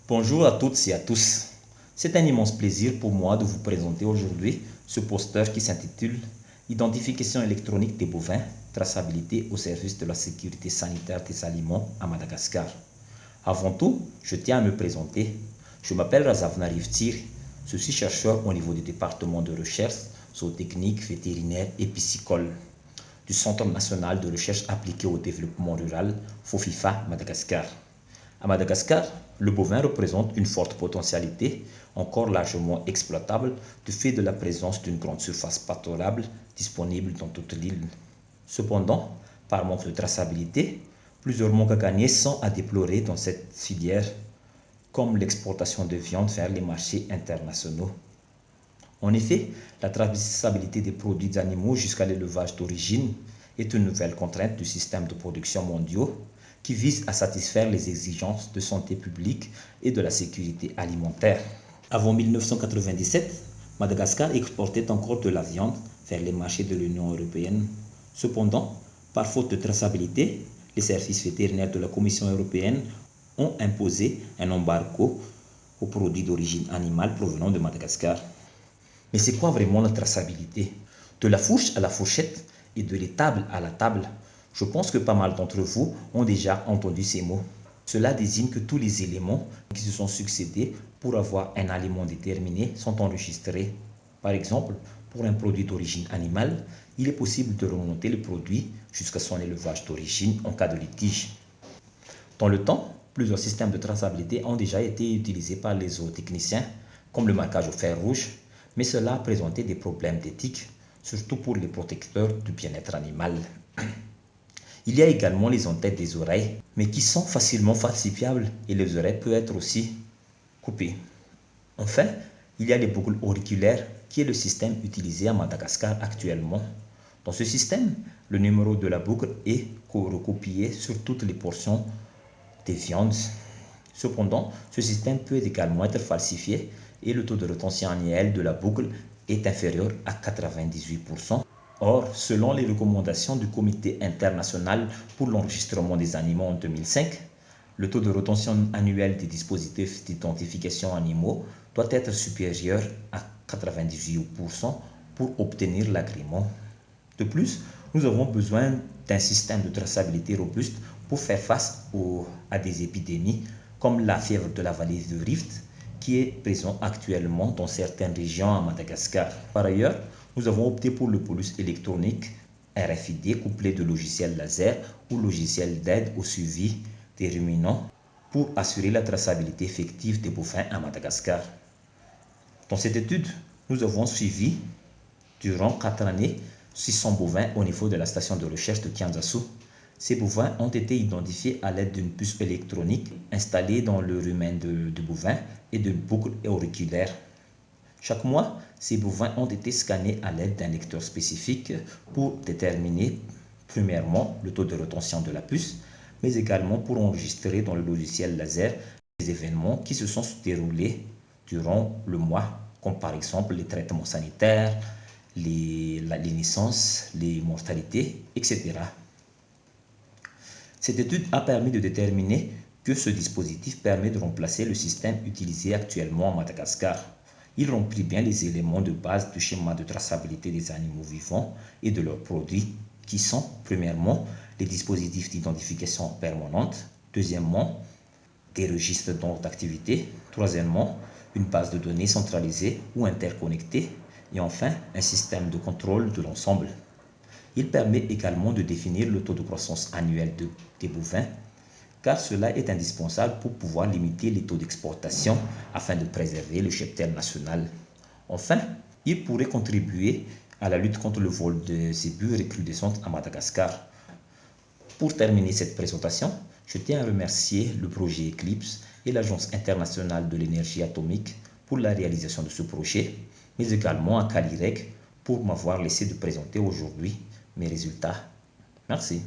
Bonjour à toutes et à tous. C'est un immense plaisir pour moi de vous présenter aujourd'hui ce poster qui s'intitule Identification électronique des bovins, traçabilité au service de la sécurité sanitaire des aliments à Madagascar. Avant tout, je tiens à me présenter. Je m'appelle Razavna Rivtir. Je suis chercheur au niveau du département de recherche zootechnique, vétérinaire et piscicole du Centre national de recherche appliquée au développement rural, FOFIFA, Madagascar. À Madagascar, le bovin représente une forte potentialité, encore largement exploitable du fait de la présence d'une grande surface pastorale disponible dans toute l'île. Cependant, par manque de traçabilité, plusieurs manques à gagner sont à déplorer dans cette filière, comme l'exportation de viande vers les marchés internationaux. En effet, la traçabilité des produits animaux jusqu'à l'élevage d'origine est une nouvelle contrainte du système de production mondiaux qui vise à satisfaire les exigences de santé publique et de la sécurité alimentaire. Avant 1997, Madagascar exportait encore de la viande vers les marchés de l'Union européenne. Cependant, par faute de traçabilité, les services vétérinaires de la Commission européenne ont imposé un embargo aux produits d'origine animale provenant de Madagascar. Mais c'est quoi vraiment la traçabilité? De la fourche à la fourchette et de l'étable à la table. Je pense que pas mal d'entre vous ont déjà entendu ces mots. Cela désigne que tous les éléments qui se sont succédés pour avoir un aliment déterminé sont enregistrés. Par exemple, pour un produit d'origine animale, il est possible de remonter le produit jusqu'à son élevage d'origine en cas de litige. Dans le temps, plusieurs systèmes de traçabilité ont déjà été utilisés par les zootechniciens, comme le marquage au fer rouge, mais cela a présenté des problèmes d'éthique, surtout pour les protecteurs du bien-être animal. Il y a également les en-têtes des oreilles, mais qui sont facilement falsifiables et les oreilles peuvent être aussi coupées. Enfin, il y a les boucles auriculaires, qui est le système utilisé à Madagascar actuellement. Dans ce système, le numéro de la boucle est recopié sur toutes les portions des viandes. Cependant, ce système peut également être falsifié et le taux de rétention annuel de la boucle est inférieur à 98%. Or, selon les recommandations du Comité international pour l'enregistrement des animaux en 2005, le taux de rétention annuel des dispositifs d'identification animaux doit être supérieur à 98% pour obtenir l'agrément. De plus, nous avons besoin d'un système de traçabilité robuste pour faire face à des épidémies comme la fièvre de la vallée de Rift qui est présente actuellement dans certaines régions à Madagascar. Par ailleurs, nous avons opté pour le bolus électronique RFID couplé de logiciels laser ou logiciels d'aide au suivi des ruminants pour assurer la traçabilité effective des bovins à Madagascar. Dans cette étude, nous avons suivi durant 4 années 600 bovins au niveau de la station de recherche de Kianzasu. Ces bovins ont été identifiés à l'aide d'une puce électronique installée dans le rumen de bovin et d'une boucle auriculaire. Chaque mois, ces bovins ont été scannés à l'aide d'un lecteur spécifique pour déterminer premièrement le taux de rétention de la puce, mais également pour enregistrer dans le logiciel laser les événements qui se sont déroulés durant le mois, comme par exemple les traitements sanitaires, les naissances, les mortalités, etc. Cette étude a permis de déterminer que ce dispositif permet de remplacer le système utilisé actuellement à Madagascar. Il remplit bien les éléments de base du schéma de traçabilité des animaux vivants et de leurs produits, qui sont, premièrement, les dispositifs d'identification permanente, deuxièmement, des registres d'ordre d'activité, troisièmement, une base de données centralisée ou interconnectée, et enfin, un système de contrôle de l'ensemble. Il permet également de définir le taux de croissance annuel des bovins, car cela est indispensable pour pouvoir limiter les taux d'exportation afin de préserver le cheptel national. Enfin, il pourrait contribuer à la lutte contre le vol de zébus recrudescentes à Madagascar. Pour terminer cette présentation, je tiens à remercier le projet Eclipse et l'Agence internationale de l'énergie atomique pour la réalisation de ce projet, mais également à Calirec pour m'avoir laissé de présenter aujourd'hui mes résultats. Merci.